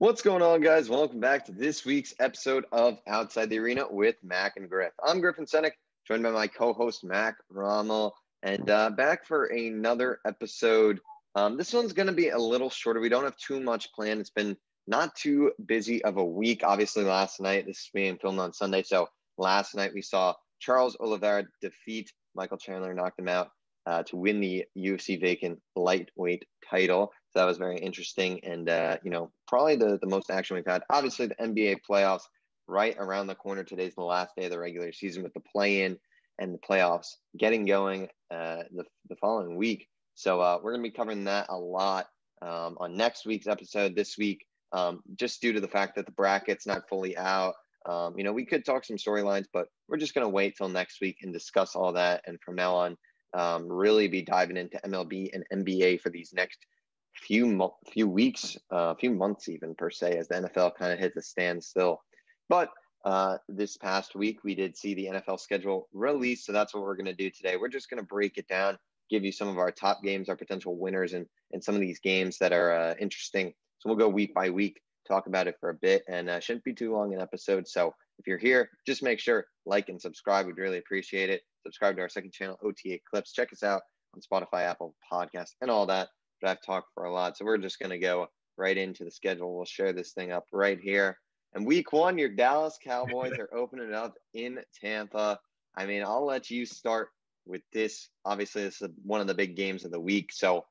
What's going on, guys? Welcome back to this week's episode of Outside the Arena with Mac and Griff. I'm Griffin Senek, joined by my co-host Mac Rommel, and back for another episode. This one's going to be a little shorter. We don't have too much planned. It's been not too busy of a week. Obviously, last night, this is being filmed on Sunday, so last night we saw Charles Oliveira defeat Michael Chandler, knocked him out to win the UFC vacant lightweight title. So that was very interesting and, probably the most action we've had. Obviously, the NBA playoffs right around the corner. Today's the last day of the regular season with the play-in and the playoffs getting going the following week. So we're going to be covering that a lot on next week's episode. This week, just due to the fact that the bracket's not fully out. We could talk some storylines, but we're just going to wait till next week and discuss all that. And from now on, really be diving into MLB and NBA for these next few weeks, few months even per se, as the NFL kind of hits a standstill. But this past week, we did see the NFL schedule released. So that's what we're going to do today. We're just going to break it down, give you some of our top games, our potential winners, and some of these games that are interesting. So we'll go week by week, talk about it for a bit, and shouldn't be too long an episode. So if you're here, just make sure like and subscribe. We'd really appreciate it. Subscribe to our second channel, OTA Clips. Check us out on Spotify, Apple Podcasts, and all that. But I've talked for a lot, so we're just going to go right into the schedule. We'll share this thing up right here. And week one, your Dallas Cowboys are opening up in Tampa. I mean, I'll let you start with this. Obviously, this is one of the big games of the week. So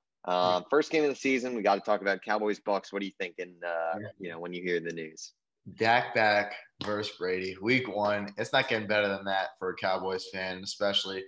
first game of the season, we got to talk about Cowboys-Bucks. What are you thinking, when you hear the news? Dak back versus Brady, week one. It's not getting better than that for a Cowboys fan, especially.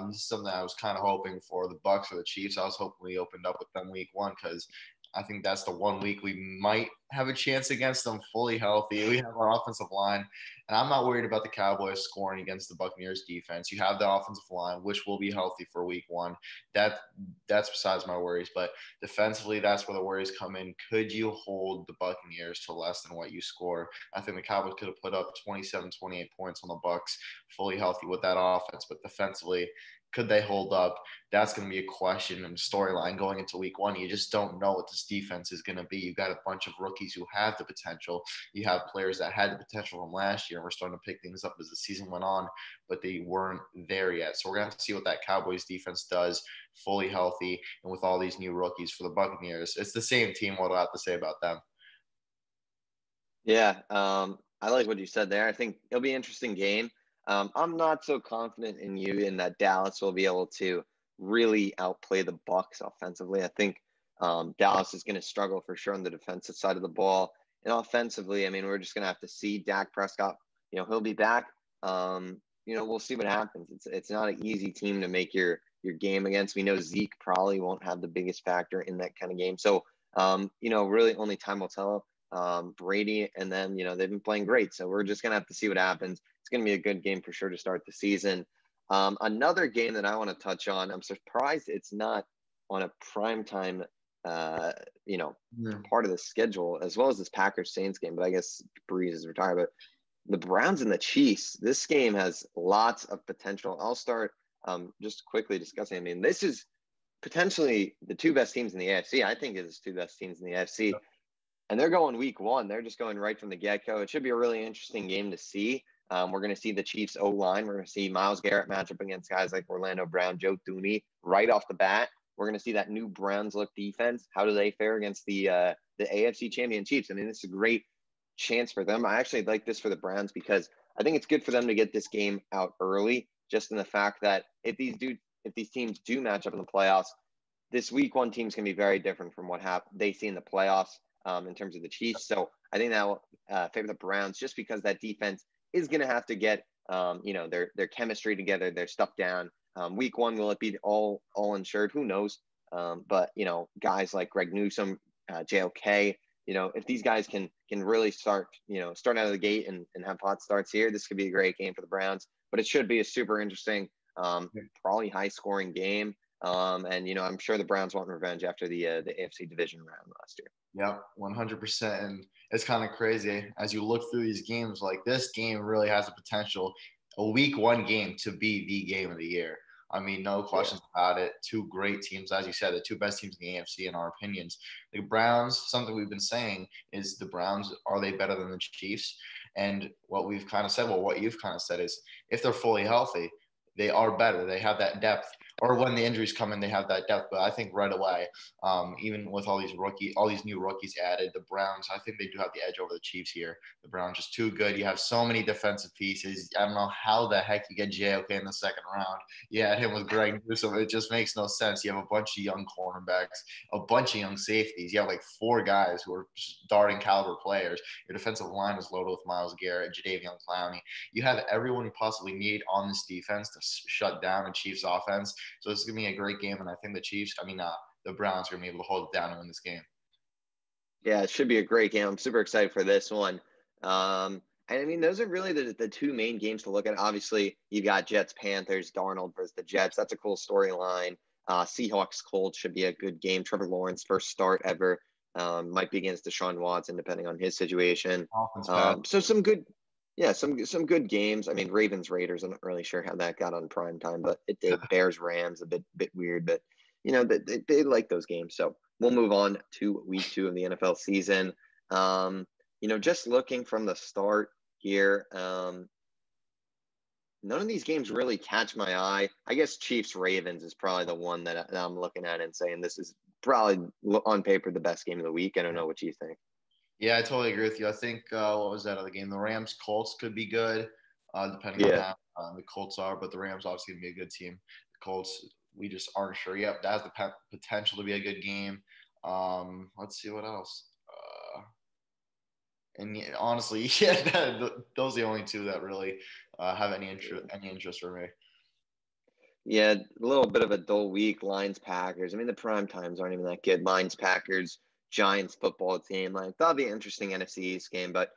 This is something I was kind of hoping for the Bucks or the Chiefs. I was hoping we opened up with them week one because I think that's the one week we might have a chance against them fully healthy. We have our offensive line, and I'm not worried about the Cowboys scoring against the Buccaneers defense. You have the offensive line, which will be healthy for week one. That's besides my worries. But defensively, that's where the worries come in. Could you hold the Buccaneers to less than what you score? I think the Cowboys could have put up 27, 28 points on the Bucks fully healthy with that offense. But defensively, could they hold up? That's going to be a question and storyline going into week one. You just don't know what this defense is going to be. You've got a bunch of rookies who have the potential. You have players that had the potential from last year, and we're starting to pick things up as the season went on, but they weren't there yet. So we're going to have to see what that Cowboys defense does fully healthy and with all these new rookies for the Buccaneers. It's the same team. What do I have to say about them? Yeah, I like what you said there. I think it'll be an interesting game. I'm not so confident in you in that Dallas will be able to really outplay the Bucks offensively. I think Dallas is going to struggle for sure on the defensive side of the ball. And offensively, I mean, we're just going to have to see Dak Prescott. He'll be back. We'll see what happens. It's not an easy team to make your game against. We know Zeke probably won't have the biggest factor in that kind of game. So, really only time will tell. Brady and them, they've been playing great. So we're just going to have to see what happens. It's going to be a good game for sure to start the season. Another game that I want to touch on, I'm surprised it's not on a primetime, part of the schedule, as well as this Packers-Saints game, but I guess Breeze is retired. But the Browns and the Chiefs, this game has lots of potential. I'll start just quickly discussing. I mean, this is potentially the two best teams in the AFC. I think it's two best teams in the AFC. And they're going week one. They're just going right from the get-go. It should be a really interesting game to see. We're going to see the Chiefs O-line. We're going to see Myles Garrett match up against guys like Orlando Brown, Joe Thuney right off the bat. We're going to see that new Browns-look defense. How do they fare against the AFC champion Chiefs? I mean, this is a great chance for them. I actually like this for the Browns because I think it's good for them to get this game out early, just in the fact that if these teams do match up in the playoffs, this week one team's going to be very different from what they see in the playoffs in terms of the Chiefs. So I think that will favor the Browns just because that defense is going to have to get, their chemistry together, their stuff down. Week one, will it be all insured? Who knows? But, guys like Greg Newsome, JOK, if these guys can really start out of the gate and have hot starts here, this could be a great game for the Browns. But it should be a super interesting, probably high-scoring game. And, I'm sure the Browns want revenge after the AFC division round last year. Yep, 100%. And it's kind of crazy as you look through these games. Like, this game really has a potential, a week one game, to be the game of the year. I mean, no questions about it. Two great teams, as you said, the two best teams in the AFC in our opinions. The Browns, something we've been saying is the Browns, are they better than the Chiefs? And what we've kind of said, well, what you've kind of said is if they're fully healthy, they are better. They have that depth. Or when the injuries come in, they have that depth. But I think right away, even with all these new rookies added, the Browns, I think they do have the edge over the Chiefs here. The Browns just too good. You have so many defensive pieces. I don't know how the heck you get JOK in the second round. Yeah, him with Greg Newsome. It just makes no sense. You have a bunch of young cornerbacks, a bunch of young safeties. You have like 4 guys who are just darting caliber players. Your defensive line is loaded with Myles Garrett, Jadeveon Clowney. You have everyone you possibly need on this defense to shut down a Chiefs offense. So this is going to be a great game, and I think the Browns are going to be able to hold it down and win this game. Yeah, it should be a great game. I'm super excited for this one. And I mean, those are really the two main games to look at. Obviously, you got Jets, Panthers, Darnold versus the Jets. That's a cool storyline. Seahawks, Colts should be a good game. Trevor Lawrence, first start ever. Might be against Deshaun Watson, depending on his situation. So some good games. I mean, Ravens, Raiders, I'm not really sure how that got on prime time, but it did. Bears, Rams, a bit weird, but they like those games. So we'll move on to week 2 of the NFL season. Just looking from the start here, none of these games really catch my eye. I guess Chiefs Ravens is probably the one that I'm looking at and saying this is probably on paper the best game of the week. I don't know what you think. Yeah, I totally agree with you. I think what was that other game? The Rams Colts could be good, depending on how the Colts are. But the Rams obviously going to be a good team. The Colts, we just aren't sure yet. That has the potential to be a good game. Let's see what else. Honestly, those are the only two that really have any interest for me. Yeah, a little bit of a dull week. Lions, Packers. I mean, the prime times aren't even that good. Lions, Packers, Giants football team. That'll be an interesting NFC East game, but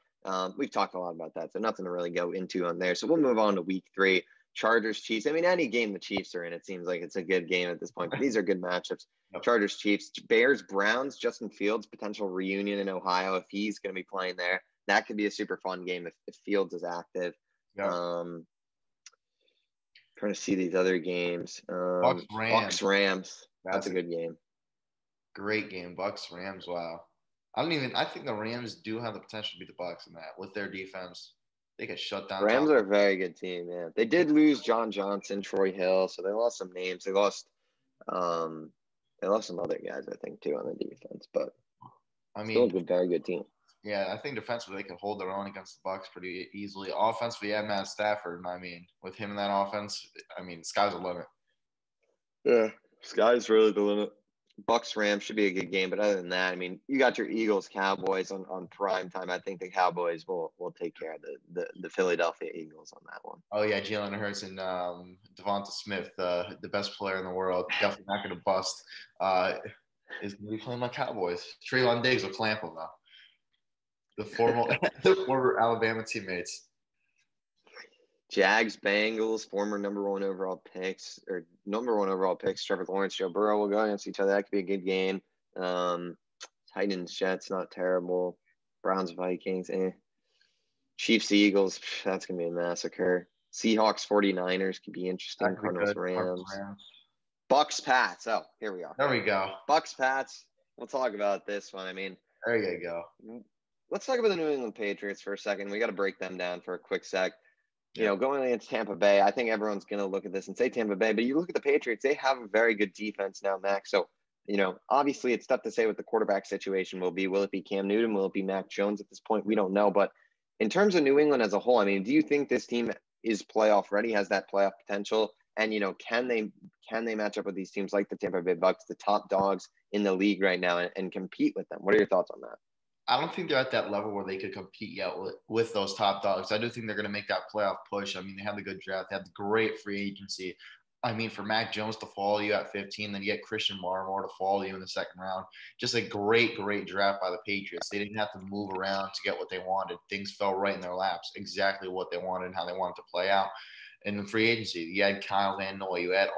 we've talked a lot about that, so nothing to really go into on there. So we'll move on to week 3. Chargers, Chiefs. I mean, any game the Chiefs are in, it seems like it's a good game at this point, but these are good matchups. Yep. Chargers, Chiefs, Bears, Browns, Justin Fields, potential reunion in Ohio if he's going to be playing there. That could be a super fun game if Fields is active. Yep. Trying to see these other games. Bucks, Rams. That's a good game. Great game. Bucks, Rams. Wow. I think the Rams do have the potential to beat the Bucks in that with their defense. They could shut down. Rams are a very good team, man. They did lose John Johnson, Troy Hill, so they lost some names. They lost some other guys, I think, too, on the defense. But still a good, very good team. Yeah, I think defensively they could hold their own against the Bucks pretty easily. Offensively, yeah, Matt Stafford. I mean, with him in that offense, sky's the limit. Yeah, sky's really the limit. Bucks Rams should be a good game, but other than that, I mean, you got your Eagles Cowboys on prime time. I think the Cowboys will take care of the Philadelphia Eagles on that one. Oh yeah, Jalen Hurts and Devonta Smith, the best player in the world, definitely not going to bust. Is going to be playing my Cowboys. Trayvon Diggs will clamp him though. The former Alabama teammates. Jags, Bengals, former number one overall picks, Trevor Lawrence, Joe Burrow will go against each other. That could be a good game. Titans, Jets, not terrible. Browns, Vikings, Chiefs, Eagles, that's going to be a massacre. Seahawks, 49ers could be interesting. Cardinals, Rams. Bucks, Pats. Oh, here we are. There we go. Bucks, Pats. We'll talk about this one. I mean, there you go. Let's talk about the New England Patriots for a second. We got to break them down for a quick sec. Going against Tampa Bay, I think everyone's going to look at this and say Tampa Bay, but you look at the Patriots, they have a very good defense now, Max. So, obviously it's tough to say what the quarterback situation will be. Will it be Cam Newton? Will it be Mac Jones at this point? We don't know. But in terms of New England as a whole, I mean, do you think this team is playoff ready, has that playoff potential? And, can they match up with these teams like the Tampa Bay Bucks, the top dogs in the league right now, and compete with them? What are your thoughts on that? I don't think they're at that level where they could compete yet with those top dogs. I do think they're going to make that playoff push. I mean, they have the good draft. They have the great free agency. I mean, for Mac Jones to follow you at 15, then you get Christian Barmore to follow you in the second round. Just a great, great draft by the Patriots. They didn't have to move around to get what they wanted. Things fell right in their laps, exactly what they wanted and how they wanted to play out. in the free agency. You had Kyle Van Noy, you had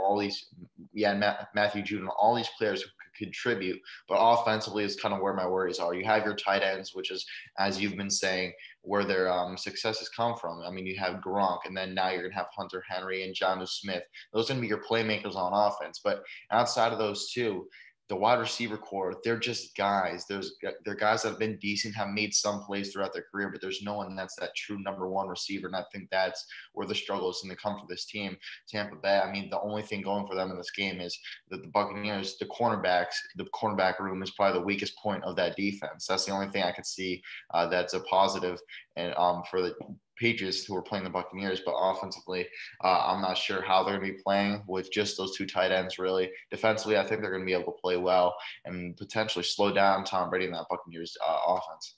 Matthew Judon, all these players who could contribute. But offensively is kind of where my worries are. You have your tight ends, which is, as you've been saying, where their successes come from. I mean, you have Gronk, and then now you're going to have Hunter Henry and Jonnu Smith. Those are going to be your playmakers on offense. But outside of those two, the wide receiver core, they're just guys. They're guys that have been decent, have made some plays throughout their career, but there's no one that's that true number one receiver. And I think that's where the struggle is going to come for this team. Tampa Bay, I mean, the only thing going for them in this game is that the Buccaneers, the cornerback room is probably the weakest point of that defense. That's the only thing I could see that's a positive and for the Patriots who are playing the Buccaneers, but offensively, I'm not sure how they're going to be playing with just those two tight ends, really. Defensively, I think they're going to be able to play well and potentially slow down Tom Brady and that Buccaneers offense.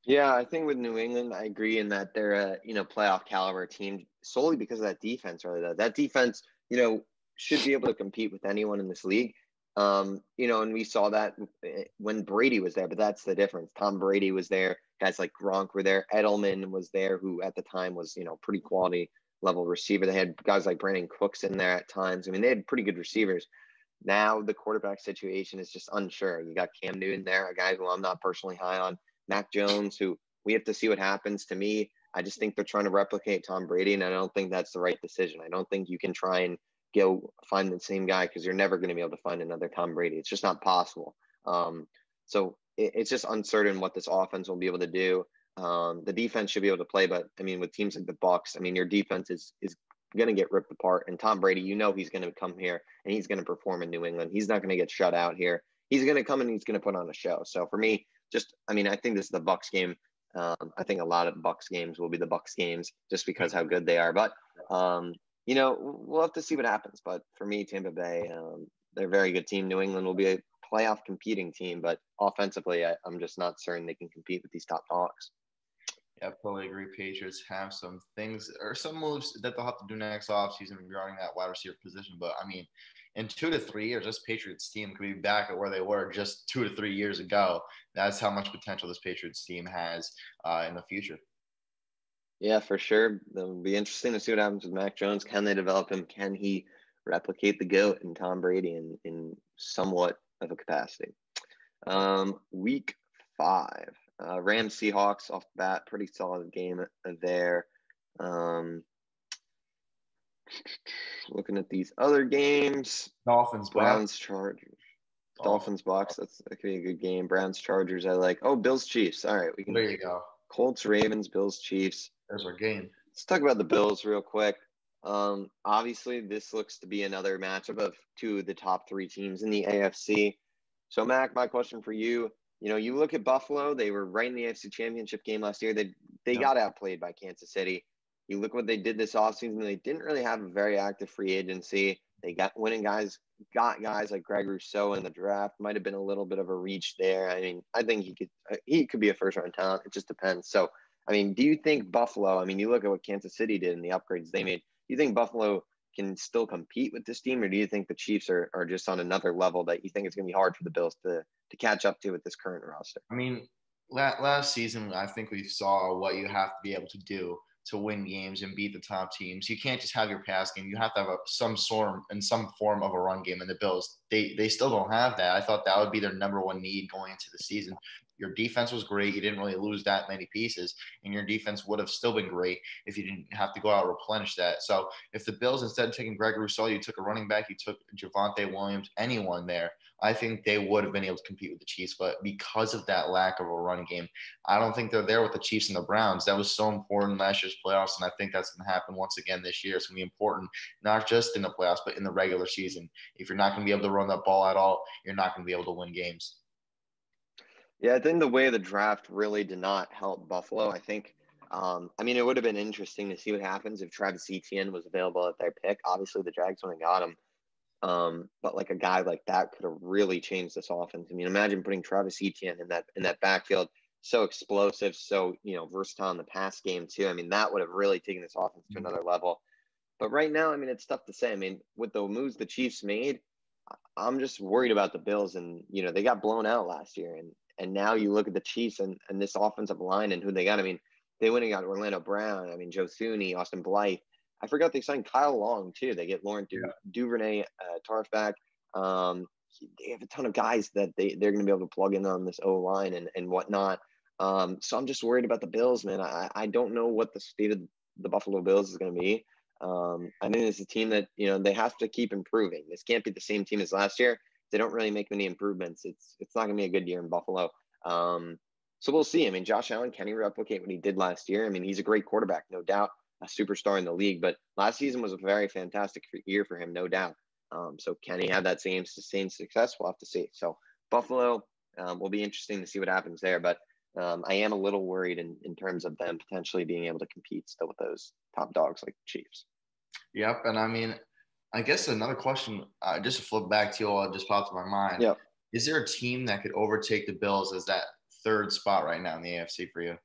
Yeah, I think with New England, I agree in that they're a playoff caliber team solely because of that defense. Really, that defense, should be able to compete with anyone in this league. And we saw that when Brady was there, but that's the difference. Tom Brady was there. Guys like Gronk were there. Edelman was there, who at the time was, pretty quality level receiver. They had guys like Brandon Cooks in there at times. I mean, they had pretty good receivers. Now the quarterback situation is just unsure. You got Cam Newton there, a guy who I'm not personally high on. Mac Jones, who we have to see what happens. To me, I just think they're trying to replicate Tom Brady, and I don't think that's the right decision. I don't think you can try and go find the same guy because you're never going to be able to find another Tom Brady. It's just not possible. So it's just uncertain what this offense will be able to do. The defense should be able to play, but I mean, with teams like the Bucs, I mean, your defense is going to get ripped apart. And Tom Brady, he's going to come here and he's going to perform in New England. He's not going to get shut out here. He's going to come and he's going to put on a show. So for me, I think this is the Bucs game. I think a lot of Bucs games will be the Bucs games just because how good they are. But we'll have to see what happens. But for me, Tampa Bay, they're a very good team. New England will be a playoff competing team, but offensively, I'm just not certain they can compete with these top dogs. Yeah, I totally agree. Patriots have some things or some moves that they'll have to do next offseason regarding that wide receiver position. But I mean, in 2 to 3 years, this Patriots team could be back at where they were just 2 to 3 years ago. That's how much potential this Patriots team has in the future. Yeah, for sure. It'll be interesting to see what happens with Mac Jones. Can they develop him? Can he replicate the GOAT and Tom Brady in somewhat of a capacity? Week 5. Rams Seahawks off the bat, pretty solid game there. Looking at these other games, Dolphins, Browns, Chargers, Dolphins, Bucks. That could be a good game. Browns, Chargers. I like. Oh, Bills, Chiefs. All right, we can. There you go. Colts, Ravens, Bills, Chiefs. There's our game. Let's talk about the Bills real quick. Obviously, this looks to be another matchup of two of the top 3 teams in the AFC. So, Mac, my question for you. You look at Buffalo, they were right in the AFC Championship game last year. They got outplayed by Kansas City. You look what they did this offseason. They didn't really have a very active free agency. They got guys like Greg Rousseau in the draft. Might have been a little bit of a reach there. I mean, I think he could be a first-round talent. It just depends. So, I mean, do you think Buffalo, I mean, you look at what Kansas City did and the upgrades they made. Do you think Buffalo can still compete with this team, or do you think the Chiefs are just on another level that you think it's going to be hard for the Bills to catch up to with this current roster? I mean, last season, I think we saw what you have to be able to do to win games and beat the top teams. You can't just have your pass game. You have to have some form of a run game. And the Bills, they still don't have that. I thought that would be their number one need going into the season. Your defense was great. You didn't really lose that many pieces, and your defense would have still been great if you didn't have to go out and replenish that. So if the Bills, instead of taking Greg Rousseau, you took a running back, you took Javonte Williams, anyone there, I think they would have been able to compete with the Chiefs. But because of that lack of a run game, I don't think they're there with the Chiefs and the Browns. That was so important last year's playoffs, and I think that's going to happen once again this year. It's going to be important, not just in the playoffs, but in the regular season. If you're not going to be able to run that ball at all, you're not going to be able to win games. Yeah, I think the way the draft really did not help Buffalo. I think, it would have been interesting to see what happens if Travis Etienne was available at their pick. Obviously, the Jags went and got him. But like a guy like that could have really changed this offense. I mean, imagine putting Travis Etienne in that backfield, so explosive, so versatile in the pass game too. I mean, that would have really taken this offense to another level. But right now, I mean, it's tough to say. I mean, with the moves the Chiefs made, I'm just worried about the Bills, and they got blown out last year, and now you look at the Chiefs and this offensive line and who they got. I mean, they went and got Orlando Brown. I mean, Joe Thuney, Austin Blythe. I forgot they signed Kyle Long too. They get Laurent Yeah. Duvernay, Tarf back. They have a ton of guys that they're going to be able to plug in on this O line and whatnot. So I'm just worried about the Bills, man. I don't know what the state of the Buffalo Bills is going to be. I think it's a team that, they have to keep improving. This can't be the same team as last year. They don't really make many improvements. It's not going to be a good year in Buffalo. So we'll see. I mean, Josh Allen, can he replicate what he did last year? I mean, he's a great quarterback, no doubt, a superstar in the league. But last season was a very fantastic year for him, no doubt. So can he have that same sustained success? We'll have to see. So Buffalo will be interesting to see what happens there. But I am a little worried in terms of them potentially being able to compete still with those top dogs like the Chiefs. Yep. And I mean, I guess another question, just to flip back to you all, just popped in my mind. Yep. Is there a team that could overtake the Bills as that third spot right now in the AFC for you?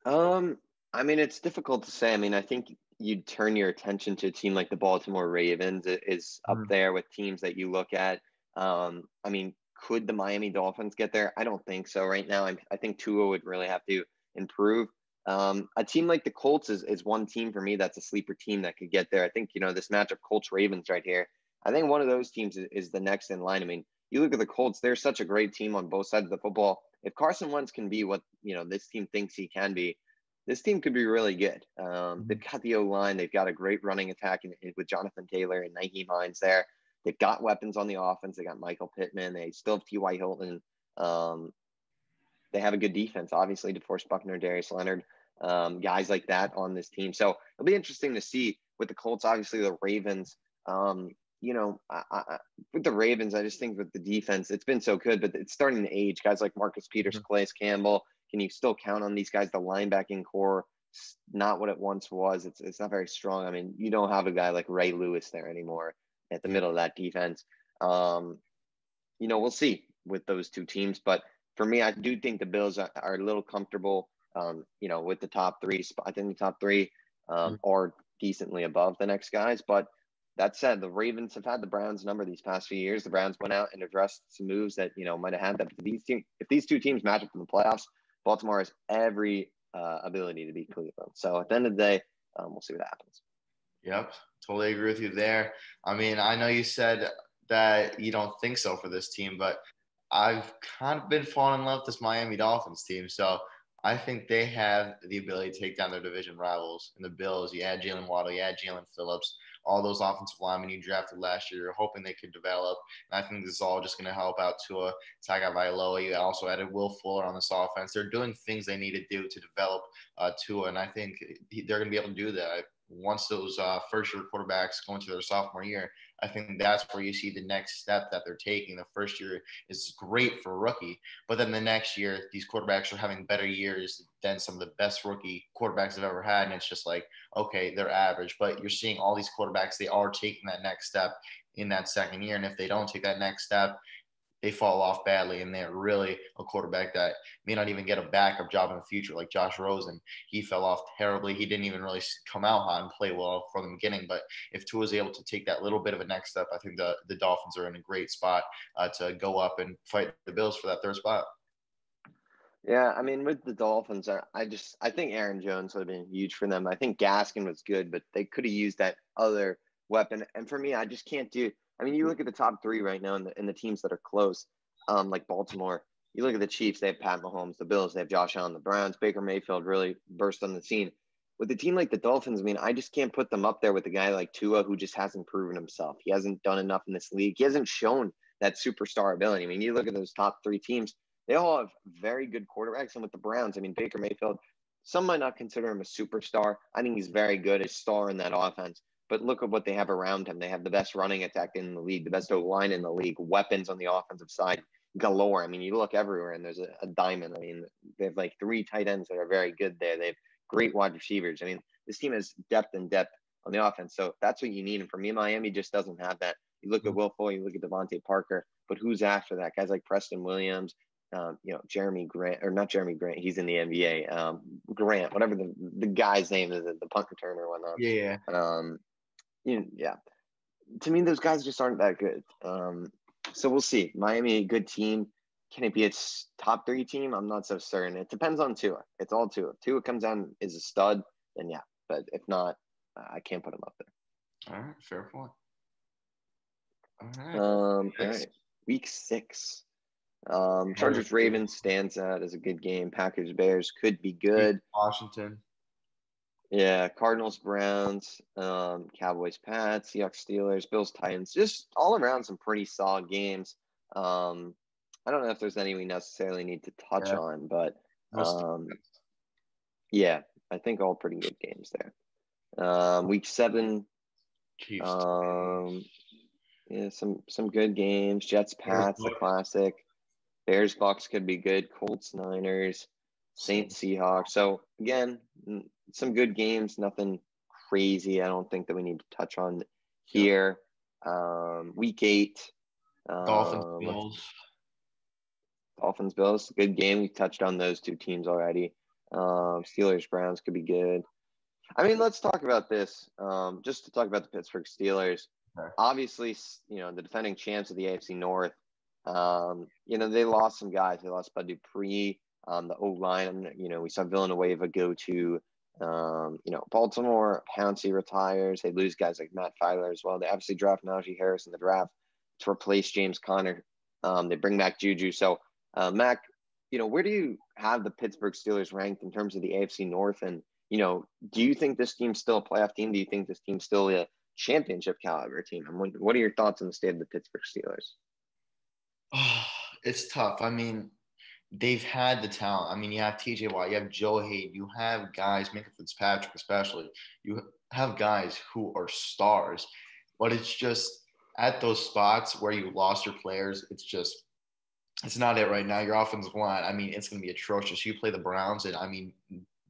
I mean, it's difficult to say. I mean, I think you'd turn your attention to a team like the Baltimore Ravens is up there with teams that you look at. I mean, could the Miami Dolphins get there? I don't think so right now. I think Tua would really have to improve. A team like the Colts is one team for me that's a sleeper team that could get there. I think, this matchup Colts-Ravens right here, I think one of those teams is the next in line. I mean, you look at the Colts, they're such a great team on both sides of the football. If Carson Wentz can be what, this team thinks he can be, this team could be really good. They've got the O-line. They've got a great running attack with Jonathan Taylor and Nyheim Hines there. They've got weapons on the offense. They got Michael Pittman. They still have T.Y. Hilton. They have a good defense, obviously, DeForest Buckner, Darius Leonard, guys like that on this team. So it'll be interesting to see with the Colts, obviously the Ravens. With the Ravens, I just think with the defense, it's been so good, but it's starting to age. Guys like Marcus Peters, Calais Campbell, can you still count on these guys? The linebacking core, not what it once was. It's not very strong. I mean, you don't have a guy like Ray Lewis there anymore at the middle of that defense. We'll see with those two teams. But for me, I do think the Bills are a little comfortable, with the top three. I think the top three are decently above the next guys. But that said, the Ravens have had the Browns number these past few years. The Browns went out and addressed some moves that, might have had that. If these two teams match up in the playoffs, Baltimore has every ability to beat Cleveland. So at the end of the day, we'll see what happens. Yep, totally agree with you there. I mean, I know you said that you don't think so for this team, but I've kind of been falling in love with this Miami Dolphins team. So I think they have the ability to take down their division rivals in the Bills. You add Jalen Waddle, you add Jalen Phillips, all those offensive linemen you drafted last year, you're hoping they could develop. And I think this is all just going to help out Tua Tagovailoa. You also added Will Fuller on this offense. They're doing things they need to do to develop Tua, and I think they're going to be able to do that. Once those first-year quarterbacks go into their sophomore year, I think that's where you see the next step that they're taking. The first year is great for a rookie, but then the next year, these quarterbacks are having better years than some of the best rookie quarterbacks I've ever had, and it's just like, okay, they're average. But you're seeing all these quarterbacks, they are taking that next step in that second year, and if they don't take that next step, they fall off badly, and they're really a quarterback that may not even get a backup job in the future, like Josh Rosen. He fell off terribly. He didn't even really come out hot and play well from the beginning. But if Tua is able to take that little bit of a next step, I think the Dolphins are in a great spot to go up and fight the Bills for that third spot. Yeah, I mean, with the Dolphins, I think Aaron Jones would have been huge for them. I think Gaskin was good, but they could have used that other weapon. And for me, I just can't do. I mean, you look at the top three right now in the teams that are close, like Baltimore. You look at the Chiefs; they have Pat Mahomes. The Bills, they have Josh Allen. The Browns, Baker Mayfield really burst on the scene. With a team like the Dolphins, I mean, I just can't put them up there with a guy like Tua, who just hasn't proven himself. He hasn't done enough in this league. He hasn't shown that superstar ability. I mean, you look at those top three teams. They all have very good quarterbacks. And with the Browns, I mean, Baker Mayfield, some might not consider him a superstar. I think he's very good, a star in that offense. But look at what they have around him. They have the best running attack in the league, the best O-line in the league, weapons on the offensive side galore. I mean, you look everywhere and there's a diamond. I mean, they have like three tight ends that are very good there. They have great wide receivers. I mean, this team has depth on the offense. So that's what you need. And for me, Miami just doesn't have that. You look at Will Fuller, you look at Devontae Parker, but who's after that? Guys like Preston Williams, Jeremy Grant, or not Jeremy Grant, he's in the NBA. Grant, whatever the guy's name is, the punt returner or whatnot. Yeah. Yeah. To me, those guys just aren't that good. So we'll see. Miami, a good team. Can it be its top three team? I'm not so certain. It depends on Tua. It's all Tua. Tua comes down is a stud, then yeah. But if not, I can't put them up there. All right, fair point. All right. All right. Week 6. Chargers Ravens stands out as a good game. Packers Bears could be good. Washington. Yeah, Cardinals Browns, Cowboys Pats, Seahawks Steelers, Bills Titans, just all around some pretty solid games. I don't know if there's any we necessarily need to touch on, but yeah, I think all pretty good games there. Week 7, Chiefs. yeah, some good games. Jets Pats, the classic. Bears Bucks could be good. Colts Niners, Saints Seahawks. So again, some good games. Nothing crazy. I don't think that we need to touch on here. Week 8. Dolphins Bills, good game. We touched on those two teams already. Steelers Browns could be good. I mean, let's talk about this. Just to talk about the Pittsburgh Steelers. Okay. Obviously, the defending champs of the AFC North. They lost some guys. They lost Bud Dupree, the O-line. We saw Villanueva go to, Baltimore. Pouncey retires. They lose guys like Matt Filer as well. They obviously draft Najee Harris in the draft to replace James Conner. They bring back Juju. So, Mac, where do you have the Pittsburgh Steelers ranked in terms of the AFC North? And, do you think this team's still a playoff team? Do you think this team's still a championship caliber team? And what are your thoughts on the state of the Pittsburgh Steelers? Oh, it's tough. I mean, they've had the talent. I mean, you have TJ Watt, you have Joe Hayden, you have guys, Minka Fitzpatrick especially. You have guys who are stars, but it's just at those spots where you lost your players, it's not it right now. Your offensive line, I mean, it's going to be atrocious. You play the Browns, and I mean,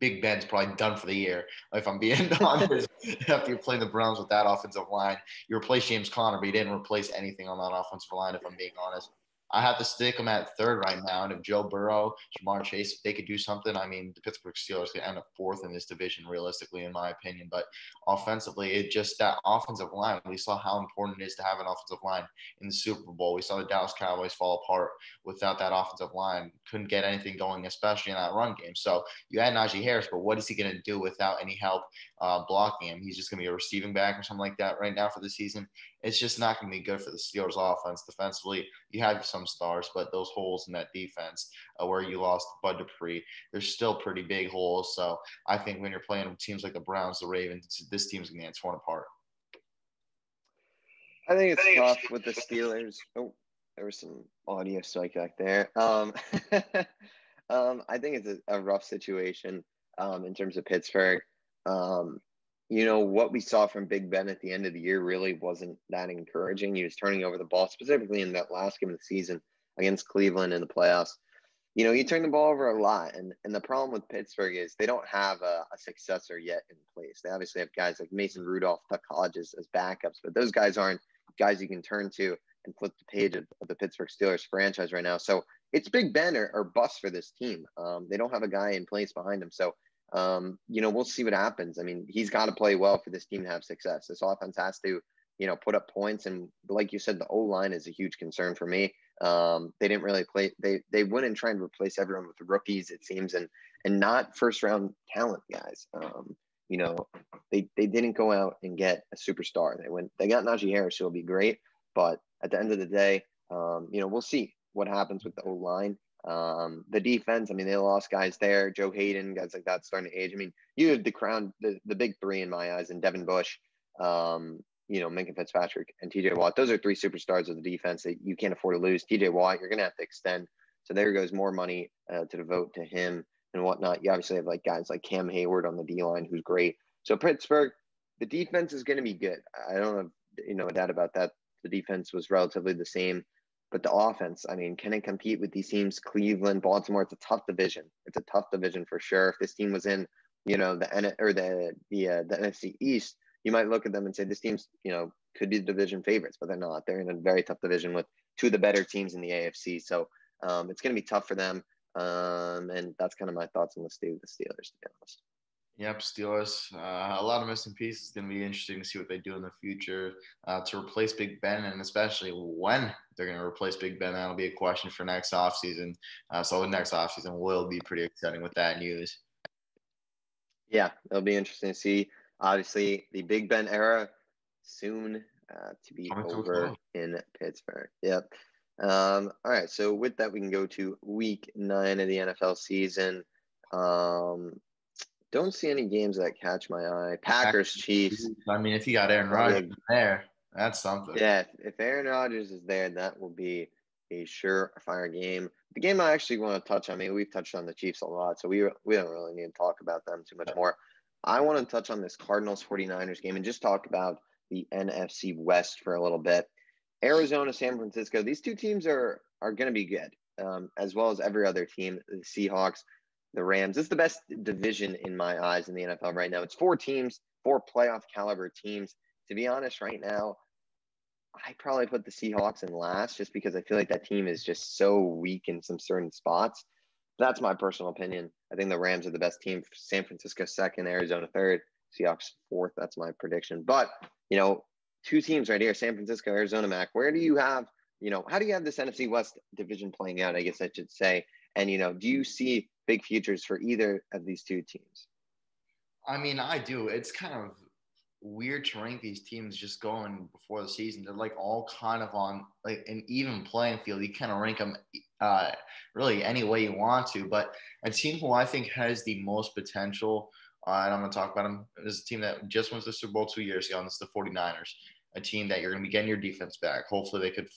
Big Ben's probably done for the year. If I'm being honest, after you're playing the Browns with that offensive line, you replaced James Conner, but you didn't replace anything on that offensive line, if I'm being honest. I have to stick them at 3rd right now. And if Joe Burrow, Jamar Chase, if they could do something, I mean, the Pittsburgh Steelers could end up 4th in this division, realistically, in my opinion. But offensively, it just that offensive line. We saw how important it is to have an offensive line in the Super Bowl. We saw the Dallas Cowboys fall apart without that offensive line. Couldn't get anything going, especially in that run game. So you had Najee Harris, but what is he going to do without any help blocking him? He's just going to be a receiving back or something like that right now for the season. It's just not going to be good for the Steelers offense defensively. You have some stars, but those holes in that defense where you lost Bud Dupree, there's still pretty big holes. So I think when you're playing teams like the Browns, the Ravens, this team's going to get torn apart. I think it's tough with the Steelers. Oh, there was some audio strike back there. I think it's a rough situation in terms of Pittsburgh. What we saw from Big Ben at the end of the year really wasn't that encouraging. He was turning over the ball, specifically in that last game of the season against Cleveland in the playoffs. You turn the ball over a lot. And the problem with Pittsburgh is they don't have a successor yet in place. They obviously have guys like Mason Rudolph, Tuck Hodges as backups, but those guys aren't guys you can turn to and flip the page of the Pittsburgh Steelers franchise right now. So it's Big Ben or bust for this team. They don't have a guy in place behind him. So we'll see what happens. I mean, he's got to play well for this team to have success. This offense has to, put up points. And like you said, the O-line is a huge concern for me. They didn't really play. They went and tried to replace everyone with rookies, it seems, and not first round talent guys. They didn't go out and get a superstar. They got Najee Harris, who will be great. But at the end of the day, we'll see what happens with the O-line. The defense, I mean, they lost guys there. Joe Hayden, guys like that starting to age. I mean, you have the big 3 in my eyes, and Devin Bush, Minka Fitzpatrick, and TJ Watt. Those are 3 superstars of the defense that you can't afford to lose. TJ Watt, you're going to have to extend. So there goes more money to devote to him and whatnot. You obviously have like guys like Cam Hayward on the D-line, who's great. So Pittsburgh, the defense is going to be good. I don't have, a doubt about that. The defense was relatively the same. But the offense, I mean, can it compete with these teams? Cleveland, Baltimore, it's a tough division. It's a tough division for sure. If this team was in, the NFC East, you might look at them and say this team's, could be the division favorites, but they're not. They're in a very tough division with 2 of the better teams in the AFC. So it's going to be tough for them. And that's kind of my thoughts on the state of the Steelers, to be honest. Yep, Steelers. A lot of missing pieces. It's going to be interesting to see what they do in the future to replace Big Ben, and especially when they're going to replace Big Ben. That'll be a question for next offseason. So the next offseason will be pretty exciting with that news. Yeah, it'll be interesting to see. Obviously, the Big Ben era soon to be Coming to a over close. in Pittsburgh. Yep. All right. So with that, we can go to Week 9 of the NFL season. Don't see any games that catch my eye. Packers, Chiefs. I mean, if you got Aaron That'll Rodgers be in there, that's something. yeah. If Aaron Rodgers is there, that will be a surefire game. The game I actually want to touch on. I mean, we've touched on the Chiefs a lot, so we don't really need to talk about them too much more. I want to touch on this Cardinals 49ers game and just talk about the NFC West for a little bit. Arizona, San Francisco, these two teams are going to be good, as well as every other team. The Seahawks, the Rams. It's the best division in my eyes in the NFL right now. It's 4 teams, 4 playoff caliber teams. To be honest, right now, I probably put the Seahawks in last just because I feel like that team is just so weak in some certain spots. That's my personal opinion. I think the Rams are the best team. San Francisco second, Arizona third, Seahawks fourth. That's my prediction. But, 2 teams right here, San Francisco, Arizona, Mac. Where do you have, how do you have this NFC West division playing out, I guess I should say? And, do you see big futures for either of these 2 teams? I mean, I do. It's kind of weird to rank these teams just going before the season. They're like all kind of on like an even playing field. You kind of rank them really any way you want to. But a team who I think has the most potential, and I'm going to talk about them, is a team that just went to the Super Bowl 2 years ago, and it's the 49ers, a team that you're going to be getting your defense back. Hopefully they could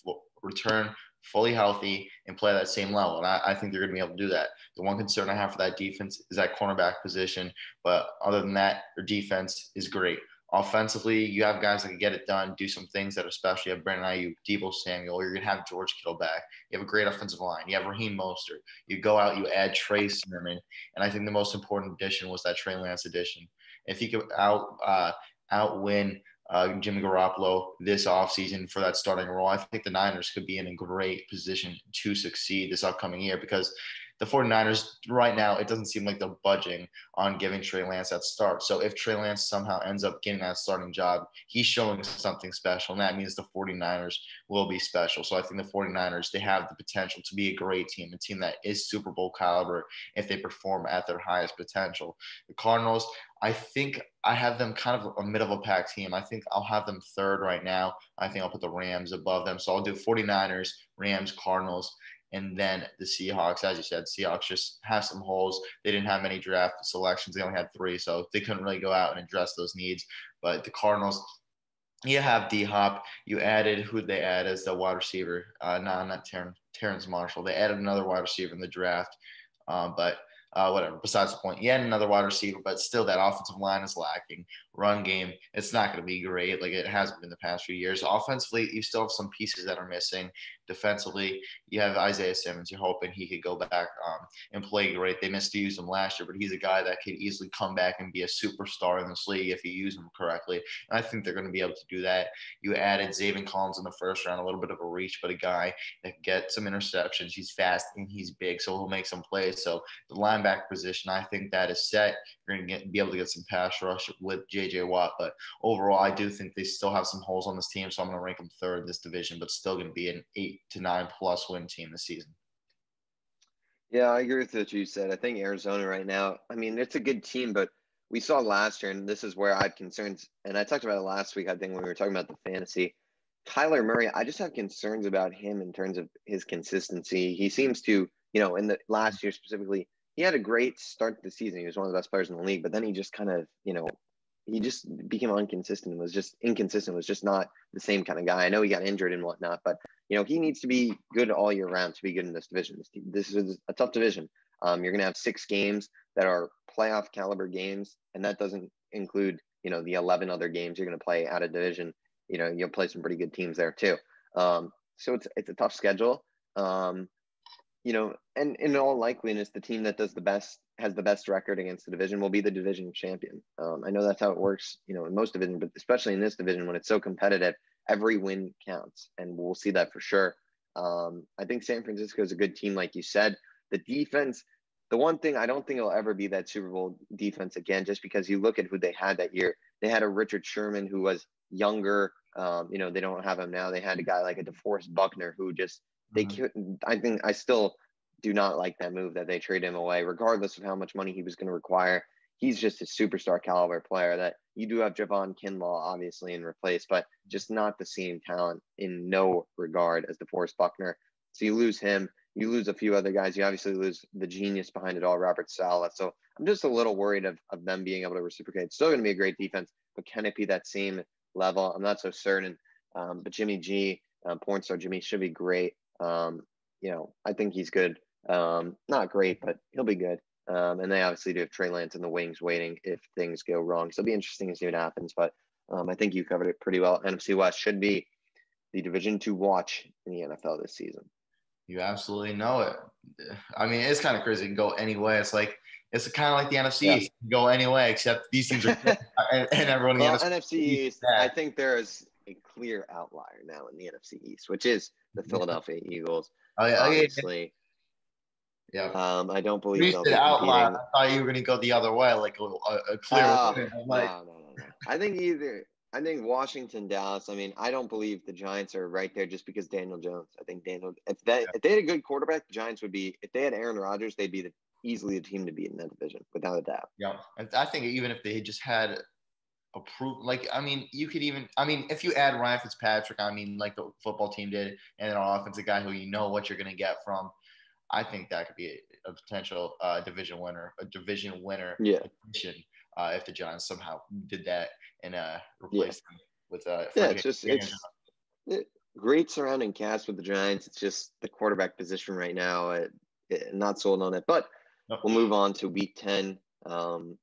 return fully healthy and play at that same level. And I think they're going to be able to do that. The one concern I have for that defense is that cornerback position. But other than that, their defense is great. Offensively, you have guys that can get it done, do some things that are special. You have Brandon Ayuk, Deebo Samuel. You're going to have George Kittle back. You have a great offensive line. You have Raheem Mostert. You go out, you add Trey Sermon. And I think the most important addition was that Trey Lance addition. If he could outwin Jimmy Garoppolo this offseason for that starting role, I think the Niners could be in a great position to succeed this upcoming year because the 49ers right now, it doesn't seem like they're budging on giving Trey Lance that start. So if Trey Lance somehow ends up getting that starting job, he's showing something special, and that means the 49ers will be special. So I think the 49ers, they have the potential to be a great team, a team that is Super Bowl caliber if they perform at their highest potential. The Cardinals, I think I have them kind of a middle of a pack team. I think I'll have them third right now. I think I'll put the Rams above them. So I'll do 49ers, Rams, Cardinals, and then the Seahawks. As you said, Seahawks just have some holes. They didn't have many draft selections. They only had 3, so they couldn't really go out and address those needs. But the Cardinals, you have D-Hop. You added who they add as the wide receiver. No, not Terrence Marshall. They added another wide receiver in the draft. But whatever, besides the point. You had another wide receiver, but still that offensive line is lacking. Run game, it's not going to be great like it hasn't been the past few years. Offensively, you still have some pieces that are missing. Defensively, you have Isaiah Simmons. You're hoping he could go back and play great. They missed to use him last year, but he's a guy that could easily come back and be a superstar in this league if you use him correctly. And I think they're going to be able to do that. You added Zaven Collins in the first round, a little bit of a reach, but a guy that can get some interceptions. He's fast and he's big, so he'll make some plays. So the linebacker position, I think that is set. You're going to be able to get some pass rush with J.J. Watt, but overall, I do think they still have some holes on this team, so I'm going to rank them third in this division, but still going to be an 8 to 9 plus win team this season. Yeah, I agree with what you said. I think Arizona right now, I mean, it's a good team, but we saw last year, and this is where I have concerns, and I talked about it last week, I think, when we were talking about the fantasy. Kyler Murray, I just have concerns about him in terms of his consistency. He seems to, in the last year specifically, he had a great start to the season. He was one of the best players in the league, but then he just kind of, he just became inconsistent, was just inconsistent, was just not the same kind of guy. I know he got injured and whatnot, but, he needs to be good all year round to be good in this division. This is a tough division. You're going to have 6 games that are playoff caliber games, and that doesn't include, the 11 other games you're going to play out of division. You'll play some pretty good teams there too. So it's a tough schedule. And in all likeliness, the team that has the best record against the division will be the division champion. I know that's how it works, in most divisions, but especially in this division when it's so competitive, every win counts, and we'll see that for sure. I think San Francisco is a good team, like you said. The defense, the one thing I don't think it'll ever be that Super Bowl defense again, just because you look at who they had that year. They had a Richard Sherman who was younger. They don't have him now. They had a guy like a DeForest Buckner who just they couldn't. I still do not like that move that they traded him away, regardless of how much money he was going to require. he's just a superstar caliber player that you do have Javon Kinlaw obviously in replace, but just not the same talent in no regard as DeForest Buckner. So you lose him, you lose a few other guys. You obviously lose the genius behind it all, Robert Saleh. So I'm just a little worried of them being able to reciprocate. It's still going to be a great defense, but can it be that same level? I'm not so certain. But Jimmy G, porn star Jimmy, should be great. I think he's good. Not great, but he'll be good. And they obviously do have Trey Lance in the wings waiting if things go wrong. So it'll be interesting to see what happens. But I think you covered it pretty well. NFC West should be the division to watch in the NFL this season. You absolutely know it. I mean, it's kind of crazy. It can go any way. It's kind of like the NFC. Yeah. It can go any way, except these teams are and everyone in the NFC East, I think there is a clear outlier now in the NFC East, which is the Philadelphia Eagles. Obviously. Yeah. I don't believe they'll be outlier. competing. I thought you were going to go the other way, like a clear. No. I think Washington, Dallas. I mean, I don't believe the Giants are right there just because Daniel Jones. I think if they had a good quarterback, the Giants would be. If they had Aaron Rodgers, they'd be easily the team to beat in that division, without a doubt. Yeah, I think even if they just had approved, if you add Ryan Fitzpatrick, like the football team did, and an offensive guy who you know what you're going to get from, I think that could be a potential division winner. Yeah. If the Giants somehow did that and replaced them with it's great surrounding cast with the Giants. It's just the quarterback position right now. Not sold on it, but we'll move on to Week 10. Don't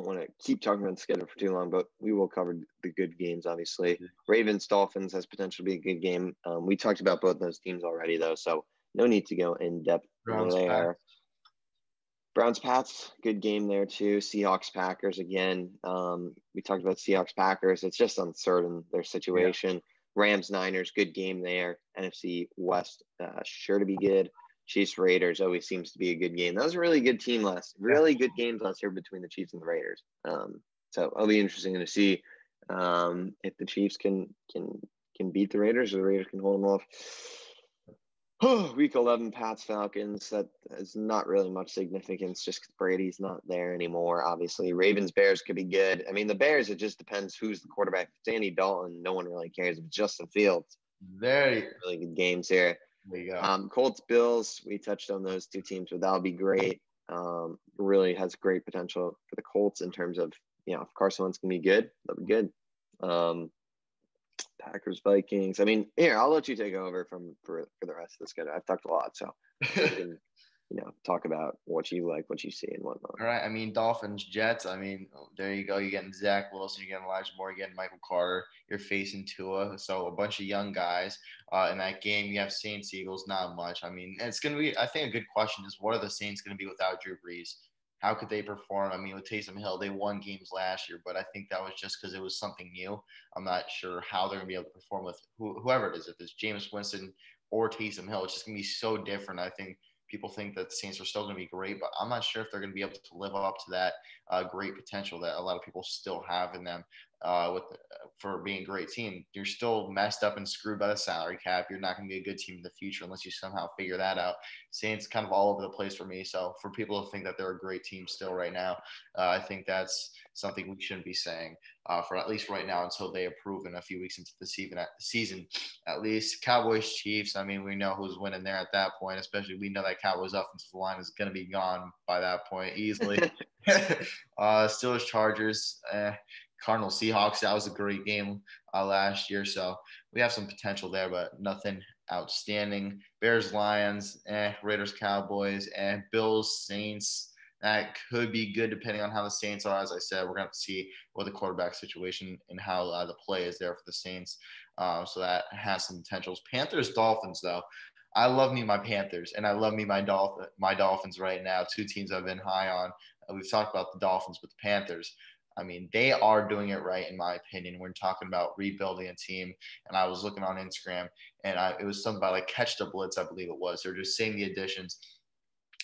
want to keep talking about the schedule for too long, but we will cover the good games. Obviously, Ravens Dolphins has potential to be a good game. We talked about both those teams already, though, so no need to go in depth there. Browns Pats, good game there too. Seahawks Packers again. We talked about Seahawks Packers. It's just uncertain their situation. Yeah. Rams Niners, good game there. NFC West, sure to be good. Chiefs Raiders always seems to be a good game. That was a really good team good games last year between the Chiefs and the Raiders. So it'll be interesting to see if the Chiefs can beat the Raiders or the Raiders can hold them off. Week 11, Pats Falcons. That is not really much significance just because Brady's not there anymore. Obviously, Ravens Bears could be good. I mean, the Bears, it just depends who's the quarterback. If it's Andy Dalton, no one really cares. If it's Justin Fields, really good games here. There you go. Colts Bills. We touched on those two teams, but that'll be great. Really has great potential for the Colts in terms of if Carson Wentz can be good, that'll be good. Packers, Vikings. I mean, here, I'll let you take over for the rest of the schedule. I've talked a lot, so you can, talk about what you like, what you see, and whatnot. All right. I mean, Dolphins, Jets. I mean, there you go. You're getting Zach Wilson. You're getting Elijah Moore. You're getting Michael Carter. You're facing Tua. So a bunch of young guys. In that game, you have Saints, Eagles, not much. I mean, it's going to be – I think a good question is what are the Saints going to be without Drew Brees? How could they perform? I mean, with Taysom Hill, they won games last year, but I think that was just because it was something new. I'm not sure how they're going to be able to perform with whoever it is. If it's Jameis Winston or Taysom Hill, it's just going to be so different. I think people think that the Saints are still going to be great, but I'm not sure if they're going to be able to live up to that great potential that a lot of people still have in them for being a great team. You're still messed up and screwed by the salary cap. You're not going to be a good team in the future unless you somehow figure that out. Saints kind of all over the place for me. So for people to think that they're a great team still right now, I think that's something we shouldn't be saying for at least right now until they approve in a few weeks into the season. At least Cowboys, Chiefs. I mean, we know who's winning there at that point. Especially we know that Cowboys offensive line is going to be gone by that point easily. Steelers, Chargers. Cardinals, Seahawks, that was a great game last year. So we have some potential there, but nothing outstanding. Bears, Lions, Raiders, Cowboys, Bills, Saints. That could be good depending on how the Saints are. As I said, we're going to have to see what the quarterback situation and how the play is there for the Saints. So that has some potentials. Panthers, Dolphins, though. I love me my Panthers, and I love me my Dolphins right now. Two teams I've been high on. We've talked about the Dolphins, but the Panthers. I mean, they are doing it right, in my opinion. We're talking about rebuilding a team, and I was looking on Instagram, and it was something about Catch the Blitz, I believe it was. They're just saying the additions.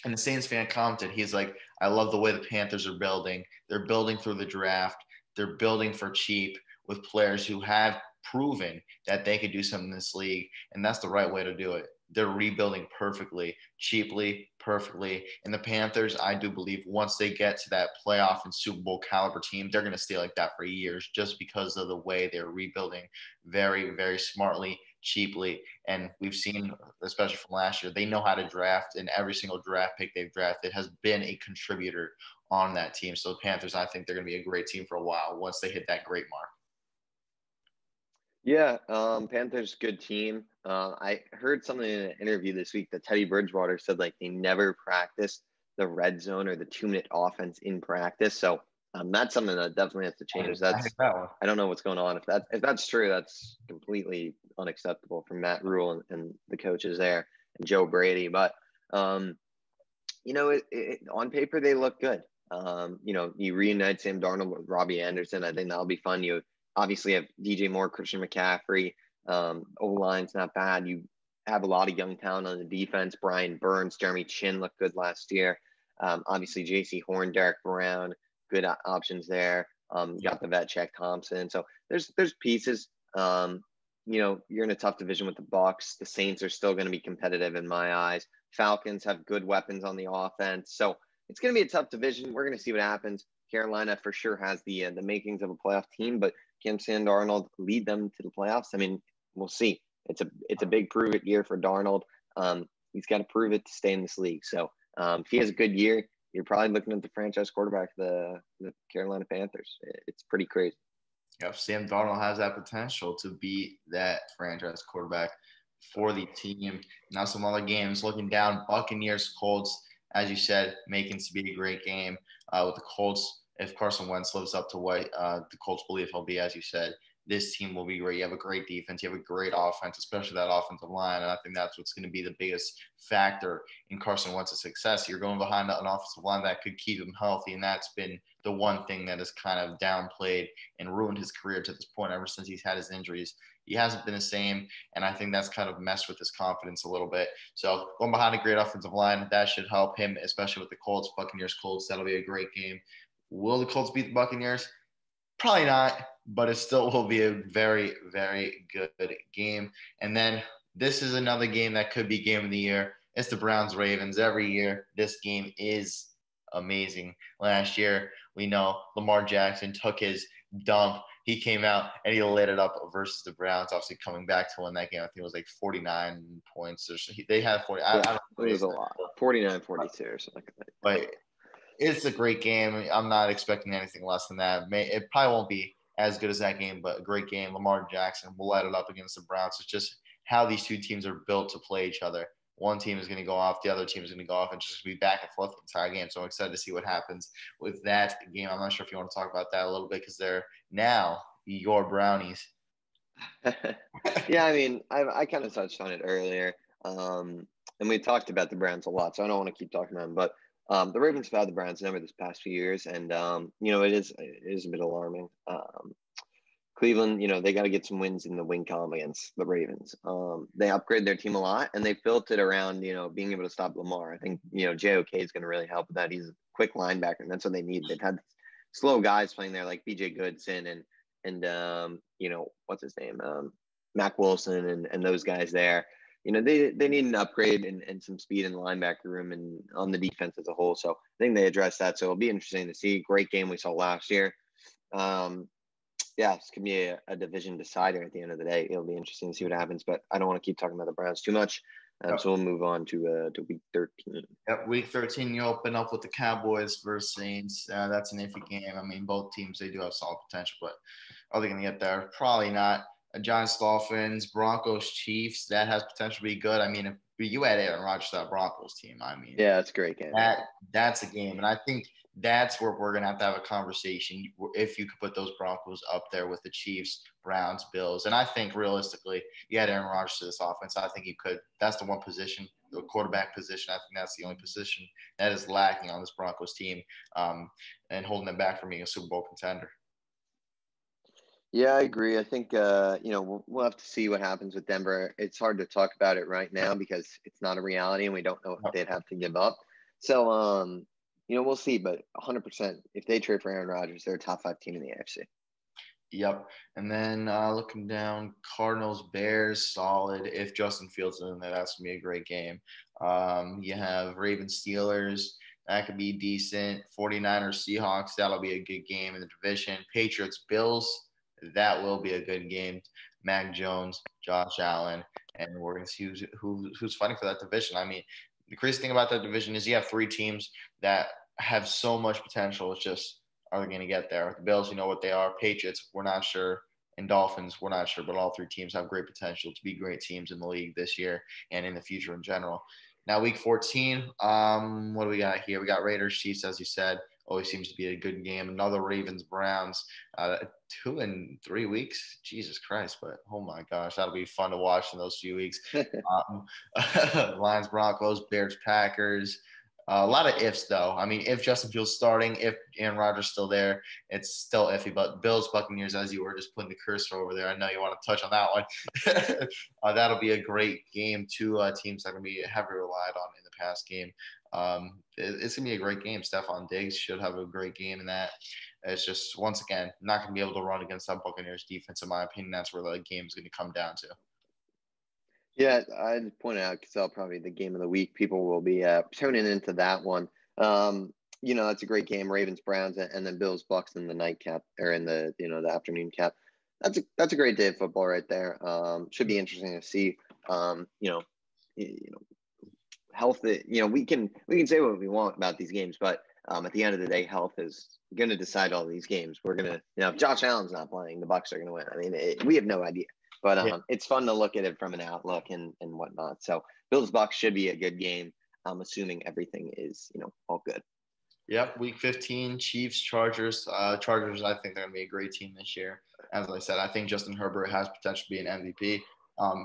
And the Saints fan commented, he's like, I love the way the Panthers are building. They're building through the draft. They're building for cheap with players who have proven that they could do something in this league, and that's the right way to do it. they're rebuilding perfectly, cheaply, perfectly. And the Panthers, I do believe once they get to that playoff and Super Bowl caliber team, they're going to stay like that for years just because of the way they're rebuilding very, very smartly, cheaply. And we've seen, especially from last year, they know how to draft, and every single draft pick they've drafted has been a contributor on that team. So the Panthers, I think they're going to be a great team for a while once they hit that great mark. Yeah, Panthers good team. I heard something in an interview this week that Teddy Bridgewater said like they never practiced the red zone or the 2-minute offense in practice. So that's something that definitely has to change. I don't know what's going on. If that's true, that's completely unacceptable from Matt Rule and the coaches there and Joe Brady. But on paper they look good. You reunite Sam Darnold with Robbie Anderson. I think that'll be fun. You obviously have DJ Moore, Christian McCaffrey. O-line's not bad. You have a lot of young talent on the defense. Brian Burns, Jeremy Chin looked good last year. Obviously, J.C. Horn, Derek Brown, good options there. You got the vet Check Thompson. So there's pieces. You're in a tough division with the Bucs. The Saints are still going to be competitive in my eyes. Falcons have good weapons on the offense. So it's going to be a tough division. We're going to see what happens. Carolina for sure has the makings of a playoff team, but can Sam Darnold lead them to the playoffs? I mean, we'll see. It's a big prove it year for Darnold. He's got to prove it to stay in this league. So if he has a good year, you're probably looking at the franchise quarterback, the Carolina Panthers. It's pretty crazy. Yeah, Sam Darnold has that potential to be that franchise quarterback for the team. Now some other games. Looking down, Buccaneers, Colts. As you said, making to be a great game with the Colts. If Carson Wentz lives up to what the Colts believe he'll be, as you said, this team will be great. You have a great defense. You have a great offense, especially that offensive line. And I think that's what's going to be the biggest factor in Carson Wentz's success. You're going behind an offensive line that could keep him healthy. And that's been the one thing that has kind of downplayed and ruined his career to this point ever since he's had his injuries. He hasn't been the same, and I think that's kind of messed with his confidence a little bit. So going behind a great offensive line, that should help him, especially with the Colts, Buccaneers, Colts. That'll be a great game. Will the Colts beat the Buccaneers? Probably not, but it still will be a very, very good game. And then this is another game that could be game of the year. It's the Browns-Ravens. Every year, this game is amazing. Last year, we know Lamar Jackson took his dump. He came out and he lit it up versus the Browns, obviously coming back to win that game. I think it was like 49 points. They had 40. I don't know. It was a lot. 49-42 or something like that. But it's a great game. I'm not expecting anything less than that. It probably won't be as good as that game, but a great game. Lamar Jackson will light it up against the Browns. It's just how these two teams are built to play each other. One team is going to go off, the other team is going to go off, and just be back and forth the entire game. So I'm excited to see what happens with that game. I'm not sure if you want to talk about that a little bit because they're now your Brownies. Yeah, I mean, I kind of touched on it earlier, and we talked about the Browns a lot, so I don't want to keep talking about them. But the Ravens have had the Browns number this past few years, and it is a bit alarming. Cleveland, they got to get some wins in the win column against the Ravens. They upgraded their team a lot, and they built it around, being able to stop Lamar. I think, JOK is going to really help with that. He's a quick linebacker, and that's what they need. They've had slow guys playing there like BJ Goodson and what's his name? Mac Wilson and those guys there. They need an upgrade and some speed in the linebacker room and on the defense as a whole. So I think they addressed that. So it'll be interesting to see. Great game we saw last year. This could be a division decider at the end of the day. It'll be interesting to see what happens, but I don't want to keep talking about the Browns too much. So we'll move on to week 13. Yep, week 13, you open up with the Cowboys versus Saints. That's an iffy game. I mean, both teams, they do have solid potential, but are they going to get there? Probably not. Giants, Dolphins, Broncos, Chiefs, that has potential to be good. I mean, if you had Aaron Rodgers to that Broncos team, I mean. Yeah, that's a great game. That's a game. And I think that's where we're going to have a conversation if you could put those Broncos up there with the Chiefs, Browns, Bills. And I think realistically, you had Aaron Rodgers to this offense. I think you could. That's the one position, the quarterback position. I think that's the only position that is lacking on this Broncos team and holding them back from being a Super Bowl contender. Yeah, I agree. I think, we'll have to see what happens with Denver. It's hard to talk about it right now because it's not a reality and we don't know if they'd have to give up. So, we'll see. But 100%, if they trade for Aaron Rodgers, they're a top 5 team in the AFC. Yep. And then looking down, Cardinals, Bears, solid. If Justin Fields is in there, that's going to be a great game. You have Ravens, Steelers. That could be decent. 49ers, Seahawks. That'll be a good game in the division. Patriots, Bills. That will be a good game. Mac Jones, Josh Allen. And we're going to see who's fighting for that division. I mean, the crazy thing about that division is you have three teams that have so much potential. It's just, are they going to get there? The Bills, you know what they are. Patriots, we're not sure. And Dolphins, we're not sure. But all three teams have great potential to be great teams in the league this year and in the future in general. Now, week 14, what do we got here? We got Raiders, Chiefs, as you said. Always seems to be a good game. Another Ravens, Browns. 2 in 3 weeks. Jesus Christ. But, oh, my gosh, that'll be fun to watch in those few weeks. Lions, Broncos, Bears, Packers. A lot of ifs, though. I mean, if Justin Fields starting, if Aaron Rodgers still there, it's still iffy. But Bills, Buccaneers, as you were just putting the cursor over there, I know you want to touch on that one. That'll be a great game. Two teams that are going to be heavily relied on in the past game. It's going to be a great game. Stephon Diggs should have a great game in that. It's just, once again, not going to be able to run against that Buccaneers defense, in my opinion. That's where the game is going to come down to. Yeah, I'd point out because that'll probably the game of the week. People will be tuning into that one. That's a great game. Ravens, Browns, and then Bills, Bucks in the nightcap or in the the afternoon cap. That's a great day of football right there. Should be interesting to see. Health. We can say what we want about these games, but at the end of the day, health is going to decide all these games. We're gonna, if Josh Allen's not playing, the Bucks are going to win. I mean, we have no idea. But it's fun to look at it from an outlook and whatnot. So Bills Bucks should be a good game. I'm assuming everything is, all good. Yep, week 15, Chiefs, Chargers. Chargers, I think they're going to be a great team this year. As I said, I think Justin Herbert has potential to be an MVP.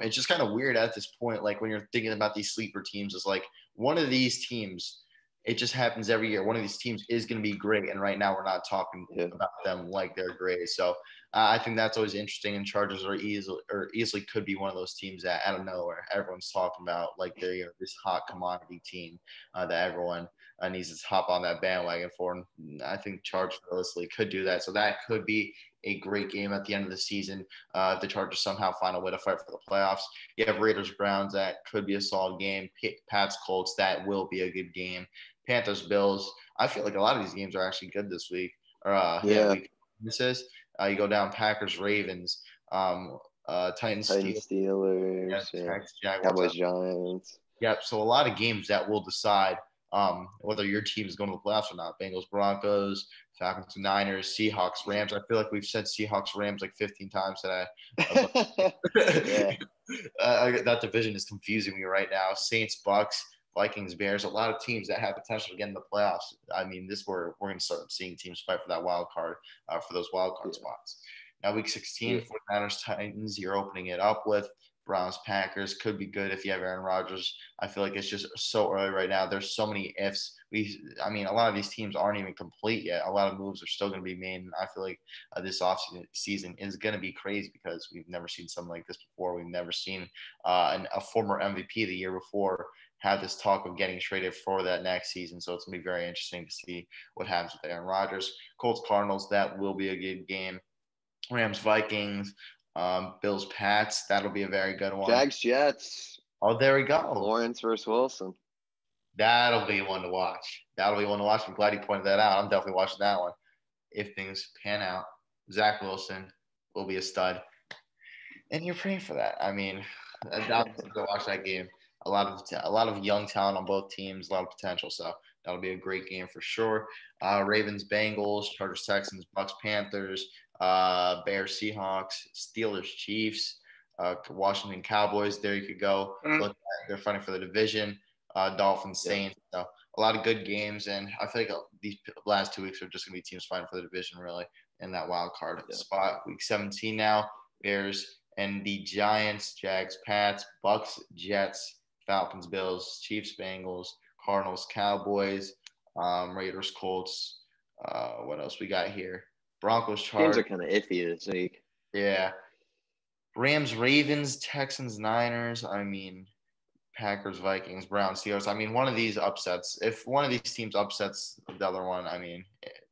It's just kind of weird at this point, like when you're thinking about these sleeper teams, is like one of these teams, it just happens every year. One of these teams is going to be great, and right now we're not talking about them like they're great. So I think that's always interesting, and Chargers are easily could be one of those teams that out of nowhere everyone's talking about like they're this hot commodity team that everyone needs to hop on that bandwagon for. And I think Chargers realistically could do that. So that could be a great game at the end of the season. If the Chargers somehow find a way to fight for the playoffs. You have Raiders, Browns, that could be a solid game. Pats, Colts, that will be a good game. Panthers, Bills. I feel like a lot of these games are actually good this week. Week. This is you go down Packers, Ravens, Titans, Steelers, Jaguars, Cowboys, Giants. Yep. So a lot of games that will decide whether your team is going to the playoffs or not. Bengals, Broncos, Falcons, Niners, Seahawks, Rams. I feel like we've said Seahawks, Rams like 15 times today. That division is confusing me right now. Saints, Bucks, Vikings, Bears, a lot of teams that have potential to get in the playoffs. I mean, we're going to start seeing teams fight for that wild card, for those wild card spots. Now, week 16, 49ers, Titans, you're opening it up with. Browns, Packers could be good if you have Aaron Rodgers. I feel like it's just so early right now. There's so many ifs. A lot of these teams aren't even complete yet. A lot of moves are still going to be made. And I feel like this offseason is going to be crazy because we've never seen something like this before. We've never seen a former MVP the year before have this talk of getting traded for that next season. So it's going to be very interesting to see what happens with Aaron Rodgers. Colts, Cardinals, that will be a good game. Rams, Vikings. Bills, Pats, that'll be a very good one. Jags, Jets. Oh, there we go. Lawrence versus Wilson. That'll be one to watch. I'm glad you pointed that out. I'm definitely watching that one. If things pan out, Zach Wilson will be a stud. And you're praying for that. I mean, I'm going to watch that game. A lot of young talent on both teams, a lot of potential. So that'll be a great game for sure. Ravens, Bengals, Chargers, Texans, Bucks, Panthers, Bears, Seahawks, Steelers, Chiefs, Washington, Cowboys. There you could go. They're fighting for the division. Dolphins, Saints. So a lot of good games, and I feel like these last 2 weeks are just going to be teams fighting for the division, really, in that wild card spot. Week 17 now. Bears and the Giants, Jags, Pats, Bucks, Jets, Falcons, Bills, Chiefs, Bengals, Cardinals, Cowboys, Raiders, Colts. What else we got here? Broncos, Chargers. Games are kind of iffy this week. Yeah. Rams, Ravens, Texans, Niners. I mean, Packers, Vikings, Browns, Steelers. I mean, one of these upsets. If one of these teams upsets the other one, I mean,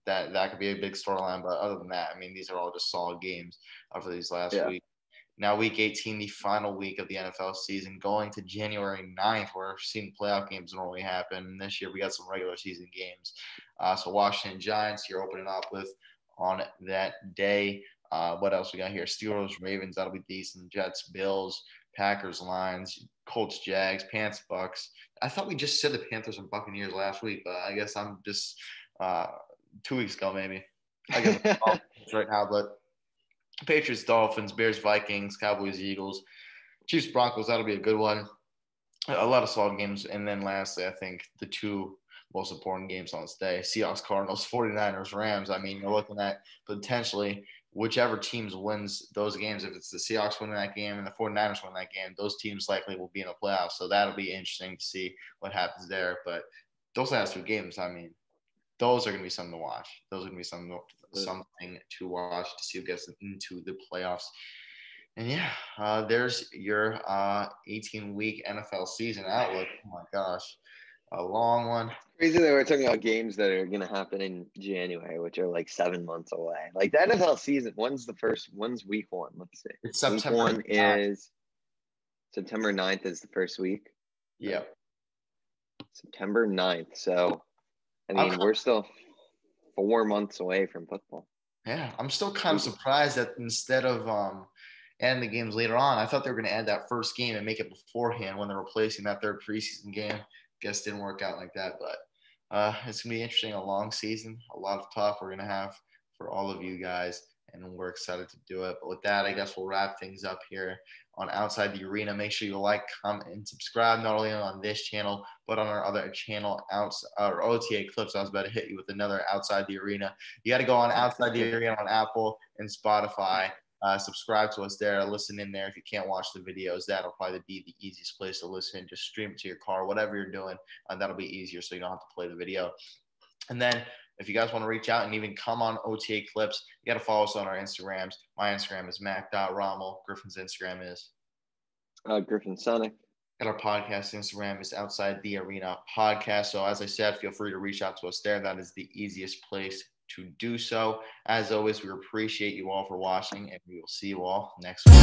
that could be a big storyline. But other than that, I mean, these are all just solid games for these last week. Now, Week 18, the final week of the NFL season, going to January 9th, where we're seeing playoff games normally happen. And this year, we got some regular season games. So Washington Giants, you're opening up with on that day. What else we got here? Steelers, Ravens, that'll be decent. Jets, Bills, Packers, Lions, Colts, Jags, Panthers, Bucks. I thought we just said the Panthers and Buccaneers last week, but I guess I'm just 2 weeks ago maybe. I guess right now, but Patriots, Dolphins, Bears, Vikings, Cowboys, Eagles, Chiefs, Broncos. That'll be a good one. A lot of solid games. And then lastly, I think the two most important games on this day, Seahawks, Cardinals, 49ers, Rams. I mean, you're looking at potentially whichever teams wins those games. If it's the Seahawks winning that game and the 49ers win that game, those teams likely will be in the playoffs. So that'll be interesting to see what happens there. But those last two games, I mean, those are going to be something to watch. Those are going to be something to watch to see who gets into the playoffs. And yeah, there's your 18-week NFL season outlook. Oh my gosh, a long one. Crazy that we're talking about games that are going to happen in January, which are like 7 months away. Like the NFL season, when's week 1? Let's see. It's September. Week 1 is September 9th is the first week. Yeah. September 9th. So, I mean, we're still 4 months away from football. Yeah, I'm still kind of surprised that instead of adding the games later on, I thought they were going to add that first game and make it beforehand when they're replacing that third preseason game. Guess it didn't work out like that, but it's going to be interesting, a long season, a lot of talk we're going to have for all of you guys, and we're excited to do it. But with that, I guess we'll wrap things up here on Outside the Arena. Make sure you like, comment, and subscribe, not only on this channel, but on our other channel, our OTA Clips. I was about to hit you with another Outside the Arena. You got to go on Outside the Arena on Apple and Spotify. Subscribe to us there. Listen in there. If you can't watch the videos, that'll probably be the easiest place to listen. Just stream it to your car, whatever you're doing. That'll be easier so you don't have to play the video. And then if you guys want to reach out and even come on OTA Clips, you got to follow us on our Instagrams. My Instagram is mac.rommel. Griffin's Instagram is Griffin Sonic. And our podcast Instagram is Outside the Arena Podcast. So as I said, feel free to reach out to us there. That is the easiest place to do so. As always, we appreciate you all for watching, and we will see you all next week.